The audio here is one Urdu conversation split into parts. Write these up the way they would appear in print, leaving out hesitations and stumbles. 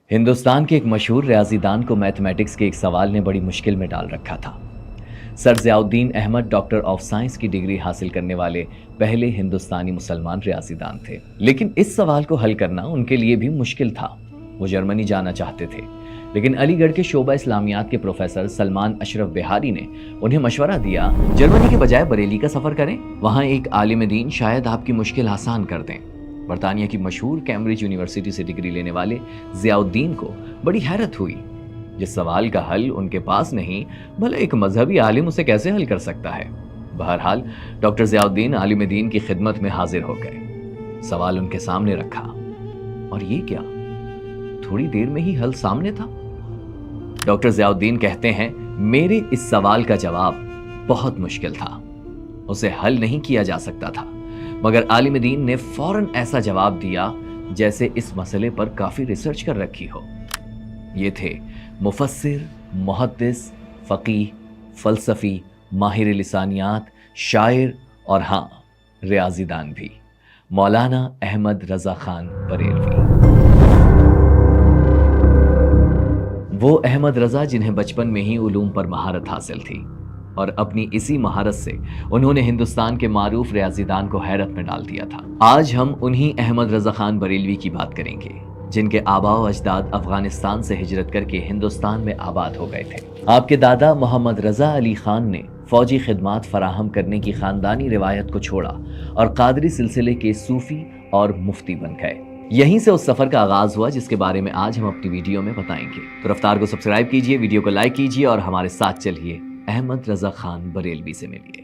ہندوستان کے ایک مشہور ریاضی دان کو میتھمیٹکس کے ایک سوال نے بڑی مشکل میں ڈال رکھا تھا۔ سر ضیاء الدین احمد ڈاکٹر آف سائنس کی ڈگری حاصل کرنے والے پہلے ہندوستانی مسلمان ریاضی دان تھے، لیکن اس سوال کو حل کرنا ان کے لیے بھی مشکل تھا۔ وہ جرمنی جانا چاہتے تھے، لیکن علی گڑھ کے شعبہ اسلامیات کے پروفیسر سلمان اشرف بہاری نے انہیں مشورہ دیا، جرمنی کے بجائے بریلی کا سفر کریں، وہاں ایک عالم دین شاید آپ کی مشکل آسان کر دیں۔ برطانیہ کی مشہور کیمبرج یونیورسٹی سے ڈگری لینے والے ضیاء الدین کو بڑی حیرت ہوئی۔ جس سوال کا حل ان کے پاس نہیں، بھلا ایک مذہبی عالم اسے کیسے حل کر سکتا ہے؟ بہرحال ڈاکٹر ضیاء الدین عالم دین کی خدمت میں حاضر ہو گئے، سوال ان کے سامنے رکھا، اور یہ کیا تھوڑی دیر میں ہی حل سامنے تھا۔ ڈاکٹر ضیاء الدین کہتے ہیں، میرے اس سوال کا جواب بہت مشکل تھا، اسے حل نہیں کیا جا سکتا تھا، مگر عالم دین نے فوراً ایسا جواب دیا جیسے اس مسئلے پر کافی ریسرچ کر رکھی ہو۔ یہ تھے مفسر، محدث، فقیہ، فلسفی، ماہر لسانیات، شاعر اور ہاں ریاضی دان بھی، مولانا احمد رضا خان بریلوی۔ وہ احمد رضا جنہیں بچپن میں ہی علوم پر مہارت حاصل تھی، اور اپنی اسی مہارت سے انہوں نے ہندوستان کے معروف ریاضی دان کو حیرت میں ڈال دیا تھا۔ آج ہم انہی احمد رضا خان بریلوی کی بات کریں گے، جن کے آباء و اجداد افغانستان سے ہجرت کر کے ہندوستان میں آباد ہو گئے تھے۔ آپ کے دادا محمد رضا علی خان نے فوجی خدمات فراہم کرنے کی خاندانی روایت کو چھوڑا اور قادری سلسلے کے صوفی اور مفتی بن گئے۔ یہیں سے اس سفر کا آغاز ہوا جس کے بارے میں آج ہم اپنی ویڈیو میں بتائیں گے۔ تو رفتار کو سبسکرائب کیجئے، ویڈیو کو لائک کیجئے اور ہمارے ساتھ چلیے احمد رضا خان بریلوی سے ملیے۔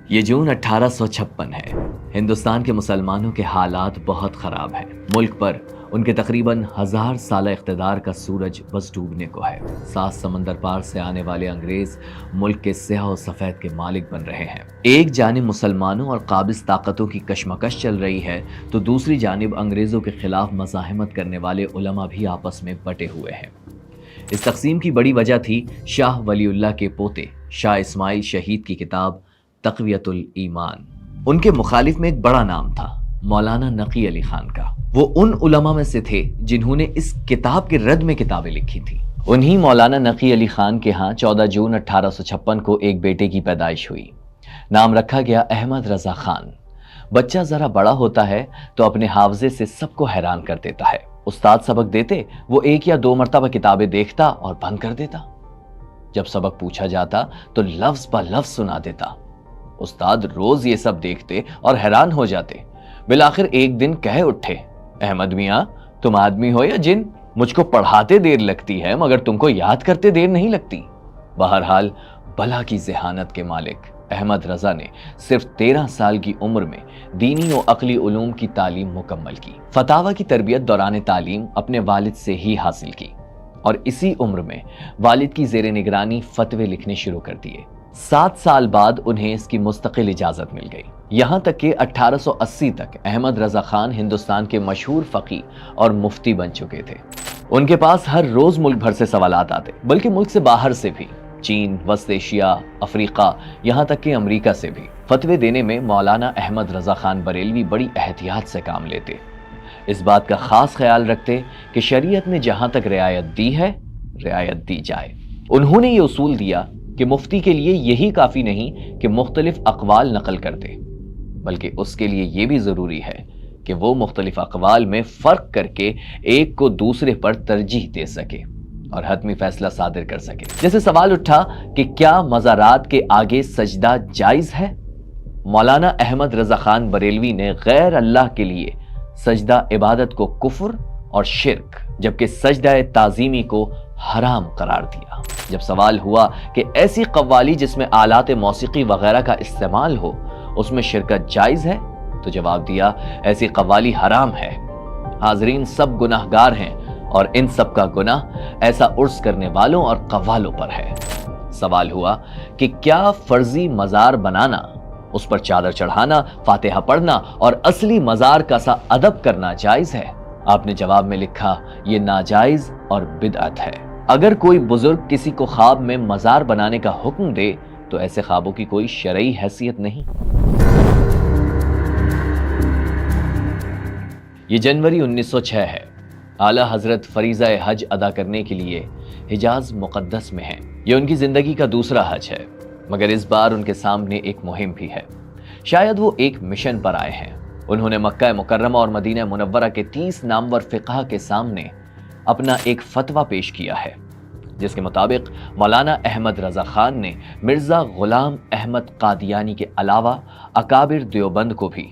یہ جون 1856 ہے۔ ہندوستان کے مسلمانوں کے حالات بہت خراب ہیں۔ ملک پر ان کے تقریباً 1000 سالہ اقتدار کا سورج بس ڈوبنے کو ہے۔ 7 سمندر پار سے آنے والے انگریز ملک کے سیاہ و سفید کے مالک بن رہے ہیں۔ ایک جانب مسلمانوں اور قابض طاقتوں کی کشمکش چل رہی ہے، تو دوسری جانب انگریزوں کے خلاف مزاحمت کرنے والے علماء بھی آپس میں بٹے ہوئے ہیں۔ اس تقسیم کی بڑی وجہ تھی شاہ ولی اللہ کے پوتے شاہ اسماعیل شہید کی کتاب تقویت الایمان۔ ان کے مخالف میں ایک بڑا نام تھا، مولانا نقی علی خان کا۔ وہ ان علماء میں سے تھے جنہوں نے اس کتاب کے رد میں کتابیں لکھی تھیں۔ انہی مولانا نقی علی خان کے ہاں 14 جون 1856 کو ایک بیٹے کی پیدائش ہوئی۔ نام رکھا گیا احمد رضا خان۔ بچہ ذرا بڑا ہوتا ہے تو اپنے حافظے سے سب کو حیران کر دیتا ہے۔ استاد سبق دیتے، وہ 1 یا 2 مرتبہ کتابیں دیکھتا اور بند کر دیتا۔ جب سبق پوچھا جاتا تو لفظ با لفظ سنا دیتا۔ استاد روز یہ سب دیکھتے اور حیران ہو جاتے۔ بالآخر ایک دن کہہ اٹھے، احمد میاں، تم آدمی ہو یا جن؟ مجھ کو پڑھاتے دیر لگتی ہے مگر تم کو یاد کرتے دیر نہیں لگتی۔ بہرحال بلا کی ذہانت کے مالک احمد رضا نے صرف 13 سال کی عمر میں دینی و عقلی علوم کی تعلیم مکمل کی۔ فتاوی کی تربیت دوران تعلیم اپنے والد سے ہی حاصل کی، اور اسی عمر میں والد کی زیر نگرانی فتوے لکھنے شروع کر دیے۔ 7 سال بعد انہیں اس کی مستقل اجازت مل گئی، یہاں تک کہ 1880 تک احمد رضا خان ہندوستان کے مشہور فقیہ اور مفتی بن چکے تھے۔ ان کے پاس ہر روز ملک بھر سے سوالات آتے، بلکہ ملک سے باہر سے بھی، چین، وسط ایشیا، افریقہ، یہاں تک کہ امریکہ سے بھی۔ فتوے دینے میں مولانا احمد رضا خان بریلوی بڑی احتیاط سے کام لیتے، اس بات کا خاص خیال رکھتے کہ شریعت نے جہاں تک رعایت دی ہے، رعایت دی جائے۔ انہوں نے یہ اصول دیا کہ مفتی کے لیے یہی کافی نہیں کہ مختلف اقوال نقل کر دے، بلکہ اس کے لیے یہ بھی ضروری ہے کہ وہ مختلف اقوال میں فرق کر کے ایک کو دوسرے پر ترجیح دے سکے اور حتمی فیصلہ صادر کر سکے۔ جیسے سوال اٹھا کہ کیا مزارات کے آگے سجدہ جائز ہے؟ مولانا احمد رضا خان بریلوی نے غیر اللہ کے لیے سجدہ عبادت کو کفر اور شرک، جبکہ سجدہ تعظیمی کو حرام قرار دیا۔ جب سوال ہوا کہ ایسی قوالی جس میں آلات موسیقی وغیرہ کا استعمال ہو، اس میں شرکت جائز ہے، تو جواب دیا ایسی قوالی حرام ہے۔ حاضرین سب گناہگار ہیں، اور ان سب کا گناہ ایسا عرس کرنے والوں اور قوالوں پر ہے۔ سوال ہوا کہ کیا فرضی مزار بنانا، اس پر چادر چڑھانا، فاتحہ پڑھنا اور اصلی مزار کا سا ادب کرنا جائز ہے؟ آپ نے جواب میں لکھا، یہ ناجائز اور بدعت ہے۔ اگر کوئی بزرگ کسی کو خواب میں مزار بنانے کا حکم دے تو ایسے خوابوں کی کوئی شرعی حیثیت نہیں۔ یہ جنوری 1906 ہے۔ اعلیٰ حضرت فریضہ حج ادا کرنے کے لیے حجاز مقدس میں ہیں۔ یہ ان کی زندگی کا دوسرا حج ہے، مگر اس بار ان کے سامنے ایک مہم بھی ہے۔ شاید وہ ایک مشن پر آئے ہیں۔ انہوں نے مکہ مکرمہ اور مدینہ منورہ کے 30 نامور فقہا کے سامنے اپنا ایک فتویٰ پیش کیا ہے، جس کے مطابق مولانا احمد رضا خان نے مرزا غلام احمد قادیانی کے علاوہ اکابر دیوبند کو بھی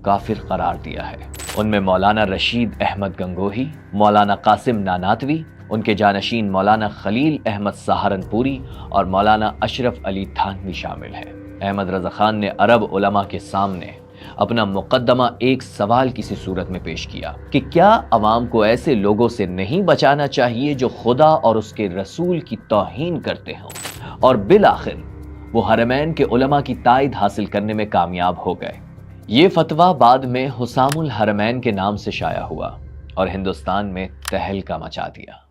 کافر قرار دیا ہے۔ ان میں مولانا رشید احمد گنگوہی، مولانا قاسم ناناتوی، ان کے جانشین مولانا خلیل احمد سہارنپوری اور مولانا اشرف علی تھانوی شامل ہیں۔ احمد رضا خان نے عرب علماء کے سامنے اپنا مقدمہ ایک سوال کسی صورت میں پیش کیا کہ کیا عوام کو ایسے لوگوں سے نہیں بچانا چاہیے جو خدا اور اس کے رسول کی توہین کرتے ہوں، اور بالآخر وہ حرمین کے علماء کی تائید حاصل کرنے میں کامیاب ہو گئے۔ یہ فتویٰ بعد میں حسام الحرمین کے نام سے شائع ہوا اور ہندوستان میں تہلکہ مچا دیا۔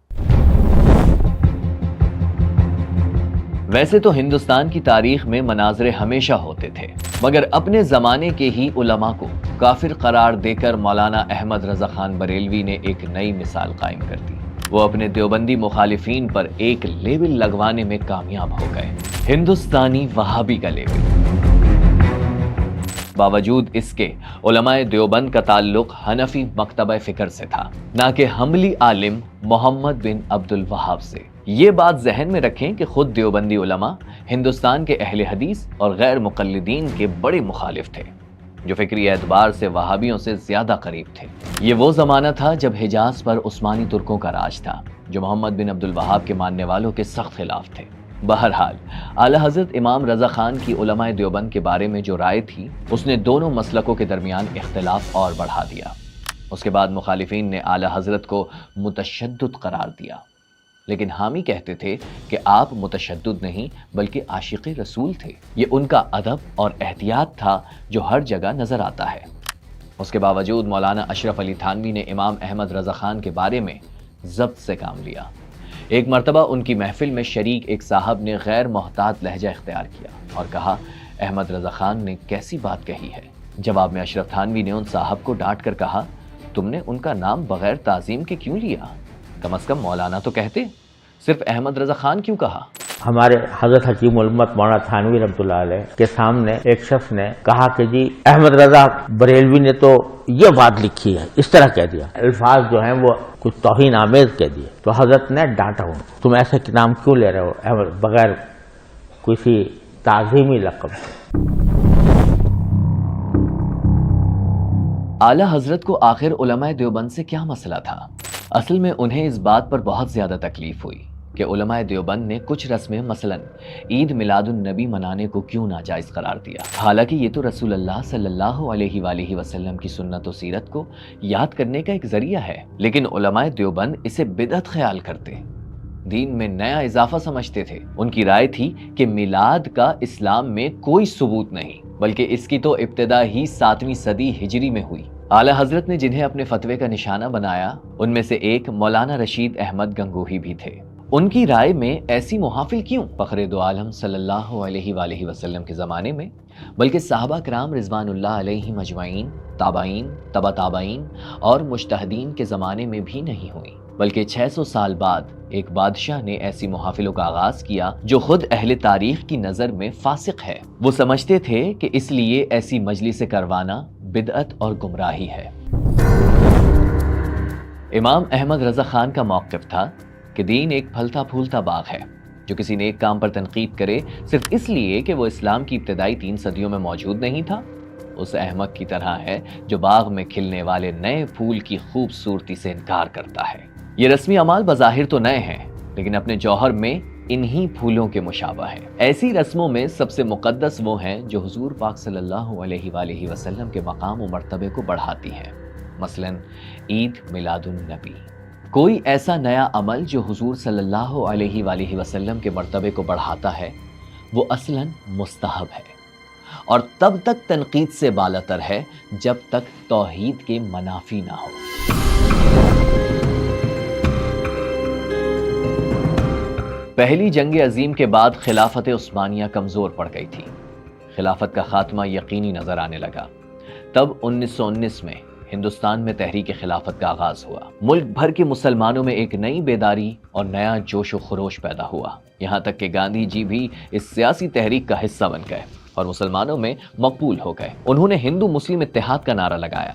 ویسے تو ہندوستان کی تاریخ میں مناظرے ہمیشہ ہوتے تھے، مگر اپنے زمانے کے ہی علماء کو کافر قرار دے کر مولانا احمد رضا خان بریلوی نے ایک نئی مثال قائم کر دی۔ وہ اپنے دیوبندی مخالفین پر ایک لیبل لگوانے میں کامیاب ہو گئے، ہندوستانی وہابی کا لیبل۔ باوجود اس کے علماء دیوبند کا تعلق حنفی مکتبہ فکر سے تھا، نہ کہ حنبلی عالم محمد بن عبد الوہاب سے۔ یہ بات ذہن میں رکھیں کہ خود دیوبندی علماء ہندوستان کے اہل حدیث اور غیر مقلدین کے بڑے مخالف تھے، جو فکری اعتبار سے وہابیوں سے زیادہ قریب تھے۔ یہ وہ زمانہ تھا جب حجاز پر عثمانی ترکوں کا راج تھا، جو محمد بن عبد الوہاب کے ماننے والوں کے سخت خلاف تھے۔ بہرحال اعلیٰ حضرت امام رضا خان کی علماء دیوبند کے بارے میں جو رائے تھی، اس نے دونوں مسلکوں کے درمیان اختلاف اور بڑھا دیا۔ اس کے بعد مخالفین نے اعلیٰ حضرت کو متشدد قرار دیا، لیکن حامی کہتے تھے کہ آپ متشدد نہیں بلکہ عاشق رسول تھے۔ یہ ان کا ادب اور احتیاط تھا جو ہر جگہ نظر آتا ہے۔ اس کے باوجود مولانا اشرف علی تھانوی نے امام احمد رضا خان کے بارے میں ضبط سے کام لیا۔ ایک مرتبہ ان کی محفل میں شریک ایک صاحب نے غیر محتاط لہجہ اختیار کیا اور کہا، احمد رضا خان نے کیسی بات کہی ہے؟ جواب میں اشرف تھانوی نے ان صاحب کو ڈانٹ کر کہا، تم نے ان کا نام بغیر تعظیم کے کیوں لیا؟ کم از کم مولانا تو کہتے، صرف احمد رضا خان کیوں کہا؟ ہمارے حضرت حکیم الامت مولانا تھانوی رحمۃ اللہ علیہ کے سامنے ایک شخص نے کہا کہ جی احمد رضا بریلوی نے تو یہ بات لکھی ہے، اس طرح کہہ دیا، الفاظ جو ہیں وہ کچھ توہین آمیز کہہ دیے۔ تو حضرت نے ڈانٹا ہوں، تم ایسے نام کیوں لے رہے ہو احمد بغیر کسی تعظیمی لقب سے؟ اعلیٰ حضرت کو آخر علماء دیوبند سے کیا مسئلہ تھا؟ اصل میں انہیں اس بات پر بہت زیادہ تکلیف ہوئی کہ علماء دیوبند نے کچھ رسمیں مثلا عید میلاد النبی منانے کو کیوں ناجائز قرار دیا، حالانکہ یہ تو رسول اللہ صلی اللہ علیہ وآلہ وسلم کی سنت و سیرت کو یاد کرنے کا ایک ذریعہ ہے، لیکن علماء دیوبند اسے بدعت خیال کرتے، دین میں نیا اضافہ سمجھتے تھے۔ ان کی رائے تھی کہ میلاد کا اسلام میں کوئی ثبوت نہیں، بلکہ اس کی تو ابتدا ہی 7ویں صدی ہجری میں ہوئی۔ اعلیٰ حضرت نے جنہیں اپنے فتوے کا نشانہ بنایا، ان میں سے ایک مولانا رشید احمد گنگوہی بھی تھے۔ ان کی رائے میں ایسی محافل کیوں؟ فخر دو عالم صلی اللہ علیہ وآلہ وسلم کے زمانے میں، بلکہ صحابہ کرام رضوان اللہ علیہم اجمعین، تابعین، تبع تابعین اور مجتہدین کے زمانے میں بھی نہیں ہوئی، بلکہ 600 سال بعد ایک بادشاہ نے ایسی محافلوں کا آغاز کیا جو خود اہل تاریخ کی نظر میں فاسق ہے۔ وہ سمجھتے تھے کہ اس لیے ایسی مجلس کروانا بدعت اور گمراہی ہے۔ امام احمد رضا خان کا موقف تھا کہ دین ایک پھلتا پھولتا باغ ہے، جو کسی نیک کام پر تنقید کرے صرف اس لیے کہ وہ اسلام کی ابتدائی 3 صدیوں میں موجود نہیں تھا، اس احمق کی طرح ہے جو باغ میں کھلنے والے نئے پھول کی خوبصورتی سے انکار کرتا ہے۔ یہ رسمی اعمال بظاہر تو نئے ہیں، لیکن اپنے جوہر میں انہی پھولوں کے مشابہ ہیں۔ ایسی رسموں میں سب سے مقدس وہ ہیں جو حضور پاک صلی اللہ علیہ وآلہ وسلم کے مقام و مرتبے کو بڑھاتی ہیں، مثلا عید میلاد النبی۔ کوئی ایسا نیا عمل جو حضور صلی اللہ علیہ وآلہ وسلم کے مرتبے کو بڑھاتا ہے، وہ اصلاً مستحب ہے، اور تب تک تنقید سے بالاتر ہے جب تک توحید کے منافی نہ ہو۔ پہلی جنگ عظیم کے بعد خلافت عثمانیہ کمزور پڑ گئی تھی، خلافت کا خاتمہ یقینی نظر آنے لگا۔ تب 1919 میں ہندوستان میں تحریک خلافت کا آغاز ہوا۔ ملک بھر کے مسلمانوں میں ایک نئی بیداری اور نیا جوش و خروش پیدا ہوا، یہاں تک کہ گاندھی جی بھی اس سیاسی تحریک کا حصہ بن گئے اور مسلمانوں میں مقبول ہو گئے۔ انہوں نے ہندو مسلم اتحاد کا نعرہ لگایا،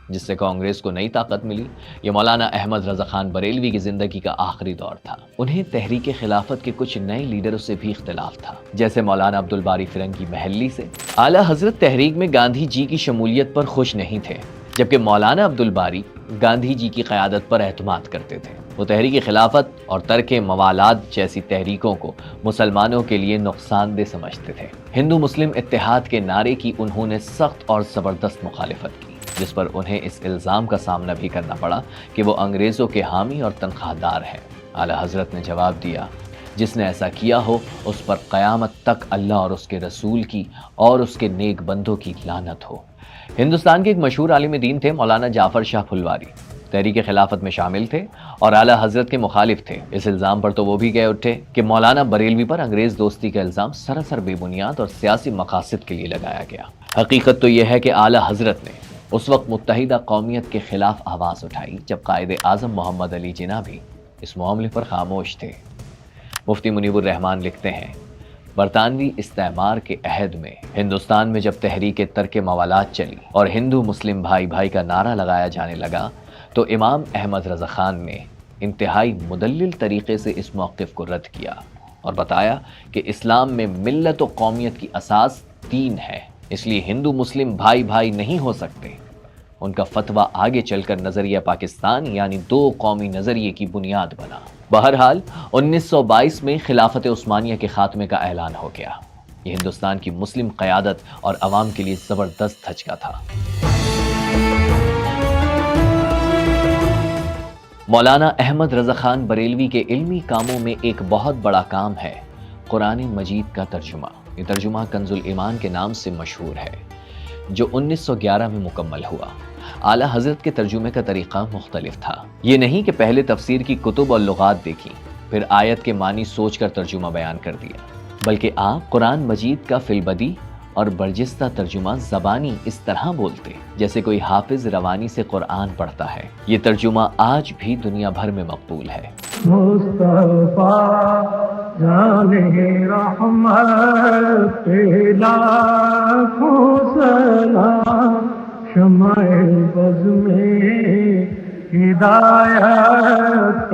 جس سے کانگریس کو نئی طاقت ملی۔ یہ مولانا احمد رضا خان بریلوی کی زندگی کا آخری دور تھا۔ انہیں تحریک خلافت کے کچھ نئے لیڈروں سے بھی اختلاف تھا، جیسے مولانا عبدالباری فرنگی محلی سے۔ اعلیٰ حضرت تحریک میں گاندھی جی کی شمولیت پر خوش نہیں تھے، جبکہ مولانا عبدالباری گاندھی جی کی قیادت پر اعتماد کرتے تھے۔ وہ تحریک خلافت اور ترک موالات جیسی تحریکوں کو مسلمانوں کے لیے نقصان دہ سمجھتے تھے۔ ہندو مسلم اتحاد کے نعرے کی انہوں نے سخت اور زبردست مخالفت کی، جس پر انہیں اس الزام کا سامنا بھی کرنا پڑا کہ وہ انگریزوں کے حامی اور تنخواہ دار ہیں۔ اعلیٰ حضرت نے جواب دیا، جس نے ایسا کیا ہو اس پر قیامت تک اللہ اور اس کے رسول کی اور اس کے نیک بندوں کی لعنت ہو۔ ہندوستان کے ایک مشہور عالم دین تھے مولانا جعفر شاہ پھلواری، تحریک خلافت میں شامل تھے اور اعلیٰ حضرت کے مخالف تھے۔ اس الزام پر تو وہ بھی گئے اٹھے کہ مولانا بریلوی پر انگریز دوستی کا الزام سراسر بے بنیاد اور سیاسی مقاصد کے لیے لگایا گیا۔ حقیقت تو یہ ہے کہ اعلیٰ حضرت نے اس وقت متحدہ قومیت کے خلاف آواز اٹھائی جب قائد اعظم محمد علی جناح بھی اس معاملے پر خاموش تھے۔ مفتی منیب الرحمان لکھتے ہیں، برطانوی استعمار کے عہد میں ہندوستان میں جب تحریک ترک موالات چلی اور ہندو مسلم بھائی بھائی کا نعرہ لگایا جانے لگا تو امام احمد رضا خان نے انتہائی مدلل طریقے سے اس موقف کو رد کیا اور بتایا کہ اسلام میں ملت و قومیت کی اساس دین ہے، اس لیے ہندو مسلم بھائی بھائی نہیں ہو سکتے۔ ان کا فتویٰ آگے چل کر نظریہ پاکستان یعنی دو قومی نظریے کی بنیاد بنا۔ بہرحال 1922 میں خلافت عثمانیہ کے خاتمے کا اعلان ہو گیا۔ یہ ہندوستان کی مسلم قیادت اور عوام کے لیے زبردست دھچکا تھا۔ مولانا احمد رضا خان بریلوی کے علمی کاموں میں ایک بہت بڑا کام ہے قرآن مجید کا ترجمہ۔ یہ ترجمہ کنز الایمان کے نام سے مشہور ہے، جو 1911 میں مکمل ہوا۔ اعلیٰ حضرت کے ترجمے کا طریقہ مختلف تھا۔ یہ نہیں کہ پہلے تفسیر کی کتب اور لغات دیکھی، پھر آیت کے معنی سوچ کر ترجمہ بیان کر دیا، بلکہ آپ قرآن مجید کا فی البدی اور برجستہ ترجمہ زبانی اس طرح بولتے جیسے کوئی حافظ روانی سے قرآن پڑھتا ہے۔ یہ ترجمہ آج بھی دنیا بھر میں مقبول ہے۔ مصطفیٰ جان رحمت لاکھوں سلام، شمع بز میں ہدایت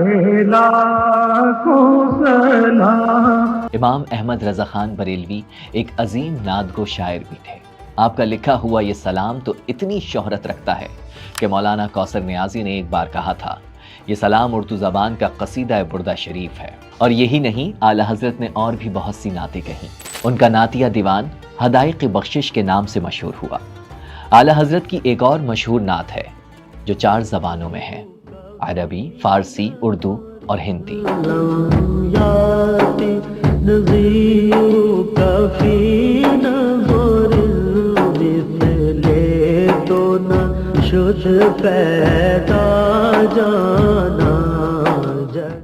لاکھوں سلام۔ امام احمد رضا خان بریلوی ایک عظیم نعت گو شاعر بھی تھے۔ آپ کا لکھا ہوا یہ سلام تو اتنی شہرت رکھتا ہے کہ مولانا کوثر نیازی نے ایک بار کہا تھا، یہ سلام اردو زبان کا قصیدہ بردہ شریف ہے۔ اور یہی نہیں، اعلیٰ حضرت نے اور بھی بہت سی نعتیں کہیں۔ ان کا نعتیہ دیوان حدائق بخشش کے نام سے مشہور ہوا۔ اعلیٰ حضرت کی ایک اور مشہور نعت ہے جو 4 زبانوں میں ہے، عربی، فارسی، اردو اور ہندی۔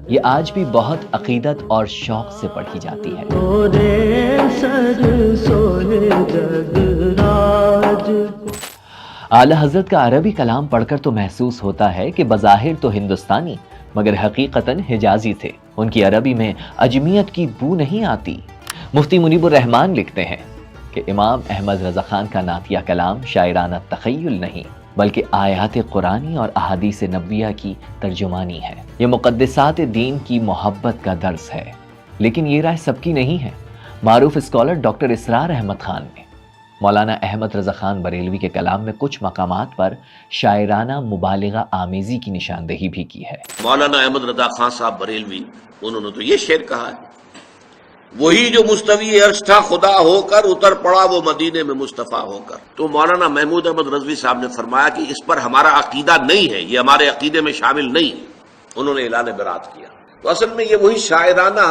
یہ آج بھی بہت عقیدت اور شوق سے پڑھی جاتی ہے۔ اعلیٰ حضرت کا عربی کلام پڑھ کر تو محسوس ہوتا ہے کہ بظاہر تو ہندوستانی مگر حقیقتاً حجازی تھے۔ ان کی عربی میں عجمیت کی بو نہیں آتی۔ مفتی منیب الرحمان لکھتے ہیں کہ امام احمد رضا خان کا نعتیہ کلام شاعرانہ تخیل نہیں بلکہ آیات قرآنی اور احادیث نبویہ کی ترجمانی ہے۔ یہ مقدسات دین کی محبت کا درس ہے، لیکن یہ رائے سب کی نہیں ہے۔ معروف اسکالر ڈاکٹر اسرار احمد خان نے مولانا احمد رضا خان بریلوی کے کلام میں کچھ مقامات پر شاعرانہ مبالغہ آمیزی کی نشاندہی بھی کی ہے۔ مولانا احمد رضا خان صاحب بریلوی انہوں نے تو یہ شعر کہا ہے، وہی جو مستوی عرش تھا خدا ہو کر، اتر پڑا وہ مدینے میں مصطفیٰ ہو کر۔ تو مولانا محمود احمد رضوی صاحب نے فرمایا کہ اس پر ہمارا عقیدہ نہیں ہے، یہ ہمارے عقیدے میں شامل نہیں ہے۔ انہوں نے اعلان برات کیا۔ تو اصل میں یہ وہی شاعرانہ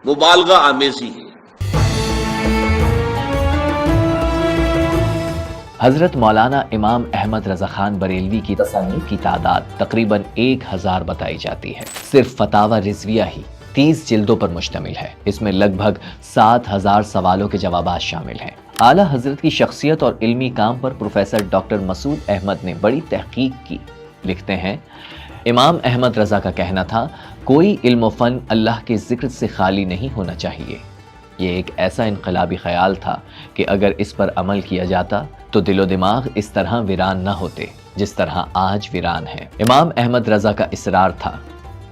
مبالغہ آمیزی ہے۔ حضرت مولانا امام احمد رضا خان بریلوی کی تصانیف کی تعداد تقریباً 1000 بتائی جاتی ہے۔ صرف فتاوی رضویہ ہی 30 جلدوں پر مشتمل ہے۔ اس میں لگ بھگ 7000 سوالوں کے جوابات شامل ہیں۔ اعلیٰ حضرت کی شخصیت اور علمی کام پر پروفیسر ڈاکٹر مسعود احمد نے بڑی تحقیق کی. لکھتے ہیں امام احمد رضا کا کہنا تھا کوئی علم و فن اللہ کے ذکر سے خالی نہیں ہونا چاہیے. یہ ایک ایسا انقلابی خیال تھا کہ اگر اس پر عمل کیا جاتا تو دل و دماغ اس طرح ویران نہ ہوتے جس طرح آج ویران ہے. امام احمد رضا کا اصرار تھا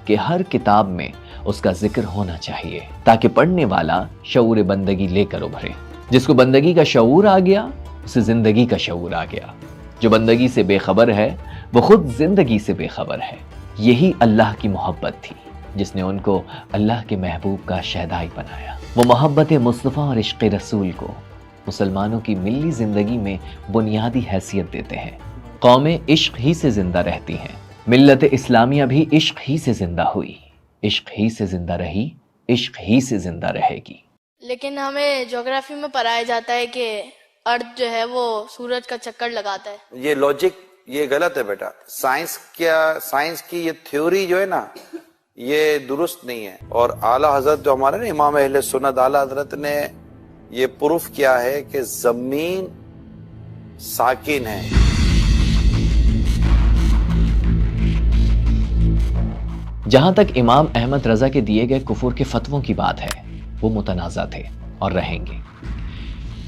کہ ہر کتاب میں اس کا ذکر ہونا چاہیے تاکہ پڑھنے والا شعور بندگی لے کر ابھرے. جس کو بندگی کا شعور آ گیا اسے زندگی کا شعور آ گیا. جو بندگی سے بے خبر ہے وہ خود زندگی سے بے خبر ہے. یہی اللہ کی محبت تھی جس نے ان کو اللہ کے محبوب کا شہدائی بنایا. وہ محبت مصطفیٰ اور عشق رسول کو مسلمانوں کی ملی زندگی میں بنیادی حیثیت دیتے ہیں. قومیں عشق ہی سے زندہ رہتی ہیں. ملت اسلامیہ بھی عشق ہی سے زندہ ہوئی, عشق ہی سے زندہ رہی, عشق ہی سے زندہ رہے گی. لیکن ہمیں جغرافی میں پڑھایا جاتا ہے کہ ارتھ جو ہے وہ سورج کا چکر لگاتا ہے. یہ لاجک یہ غلط ہے بیٹا. سائنس کی یہ تھیوری جو ہے نا یہ درست نہیں ہے. اور اعلیٰ حضرت جو ہمارے نا امام اہل سنت اعلیٰ حضرت نے یہ پروف کیا ہے کہ زمین ساکن ہے. جہاں تک امام احمد رضا کے دیے گئے کفر کے فتووں کی بات ہے وہ متنازع تھے اور رہیں گے,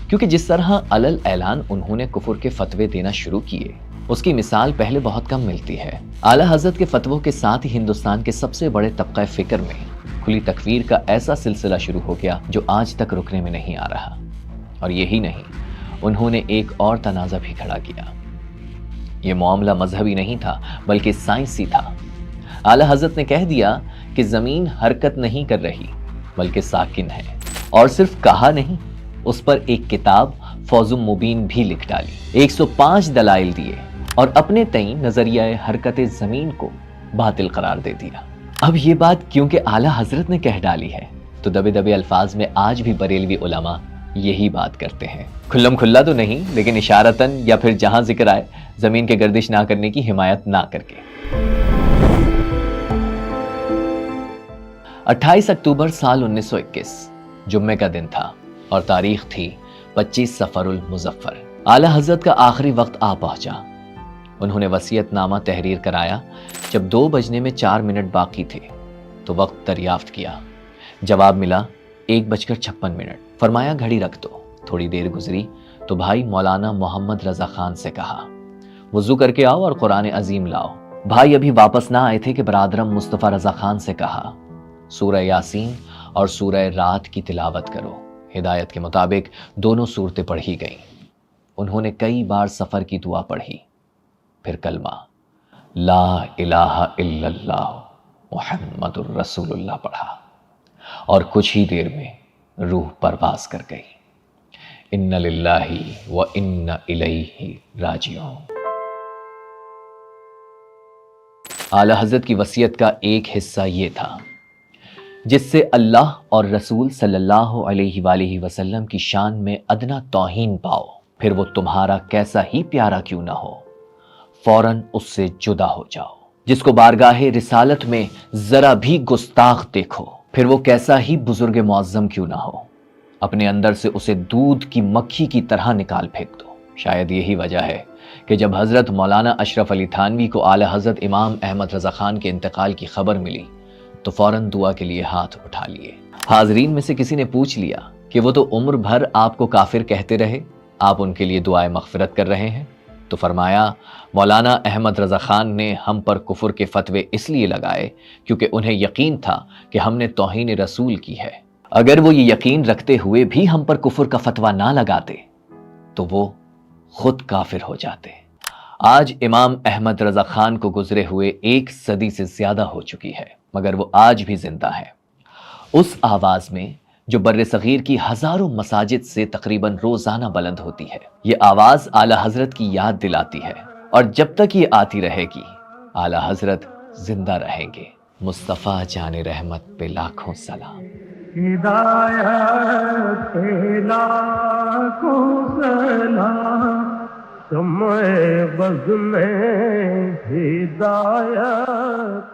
کیونکہ جس طرح علل اعلان انہوں نے کفر کے فتوے دینا شروع کیے اس کی مثال پہلے بہت کم ملتی ہے. اعلیٰ حضرت کے فتووں کے ساتھ ہی ہندوستان کے سب سے بڑے طبقہ فکر میں کھلی تکفیر کا ایسا سلسلہ شروع ہو گیا جو آج تک رکنے میں نہیں آ رہا. اور یہی نہیں, انہوں نے ایک اور تنازع بھی کھڑا کیا. یہ معاملہ مذہبی نہیں تھا بلکہ سائنسی تھا. اعلیٰ حضرت نے کہہ دیا کہ زمین حرکت نہیں کر رہی بلکہ ساکن ہے, اور صرف کہا نہیں, اس پر ایک کتاب فوز مبین بھی لکھ ڈالی. 105 دلائل دیے اور اپنے تئیں نظریہ حرکت زمین کو باطل قرار دے دیا. اب یہ بات کیونکہ اعلیٰ حضرت نے کہہ ڈالی ہے تو دبے دبے الفاظ میں آج بھی بریلوی علماء یہی بات کرتے ہیں. کھلم کھلا تو نہیں لیکن اشارتاً یا پھر جہاں ذکر آئے زمین کے گردش نہ کرنے کی حمایت نہ کر کے. 28 اکتوبر سال 1921 جمعے کا دن تھا اور تاریخ تھی 25 صفر المظفر. اعلیٰ حضرت کا آخری وقت آ پہنچا. انہوں نے وصیت نامہ تحریر کرایا. جب 2 بجنے میں 4 منٹ باقی تھے تو وقت دریافت کیا. جواب ملا 1:56. فرمایا گھڑی رکھ دو. تھوڑی دیر گزری تو بھائی مولانا محمد رضا خان سے کہا وضو کر کے آؤ اور قرآن عظیم لاؤ. بھائی ابھی واپس نہ آئے تھے کہ برادرم مصطفیٰ رضا خان سے کہا سورہ یاسین اور سورہ رات کی تلاوت کرو. ہدایت کے مطابق دونوں صورتیں پڑھی گئیں. انہوں نے کئی بار سفر کی دعا پڑھی, پھر کلمہ لا الہ الا اللہ محمد الرسول اللہ پڑھا اور کچھ ہی دیر میں روح پرواز کر گئی. ان للہ و ان الیہ راجعون. اعلیٰ حضرت کی وصیت کا ایک حصہ یہ تھا جس سے اللہ اور رسول صلی اللہ علیہ وآلہ وسلم کی شان میں ادنا توہین پاؤ, پھر وہ تمہارا کیسا ہی پیارا کیوں نہ ہو, فوراً اس سے جدا ہو جاؤ. جس کو بارگاہ رسالت میں ذرا بھی گستاخ دیکھو, پھر وہ کیسا ہی بزرگ معظم کیوں نہ ہو, اپنے اندر سے اسے دودھ کی مکھی کی طرح نکال پھینک دو. شاید یہی وجہ ہے کہ جب حضرت مولانا اشرف علی تھانوی کو اعلیٰ حضرت امام احمد رضا خان کے انتقال کی خبر ملی تو فوراً دعا کے لیے ہاتھ اٹھا لیے. حاضرین میں سے کسی نے پوچھ لیا کہ وہ تو عمر بھر آپ کو کافر کہتے رہے, آپ ان کے لیے دعائے مغفرت کر رہے ہیں. تو فرمایا مولانا احمد رضا خان نے ہم پر کفر کے فتوے اس لیے لگائے کیونکہ انہیں یقین تھا کہ ہم نے توہین رسول کی ہے. اگر وہ یہ یقین رکھتے ہوئے بھی ہم پر کفر کا فتویٰ نہ لگاتے تو وہ خود کافر ہو جاتے. آج امام احمد رضا خان کو گزرے ہوئے 1 صدی سے زیادہ ہو چکی ہے, مگر وہ آج بھی زندہ ہے. اس آواز میں جو بر صغیر کی ہزاروں مساجد سے تقریباً روزانہ بلند ہوتی ہے. یہ آواز اعلیٰ حضرت کی یاد دلاتی ہے, اور جب تک یہ آتی رہے گی اعلیٰ حضرت زندہ رہیں گے. مصطفیٰ جان رحمت پہ لاکھوں سلام. ہدایت پہ لاکھوں سلام, سمے بز میں ہدایت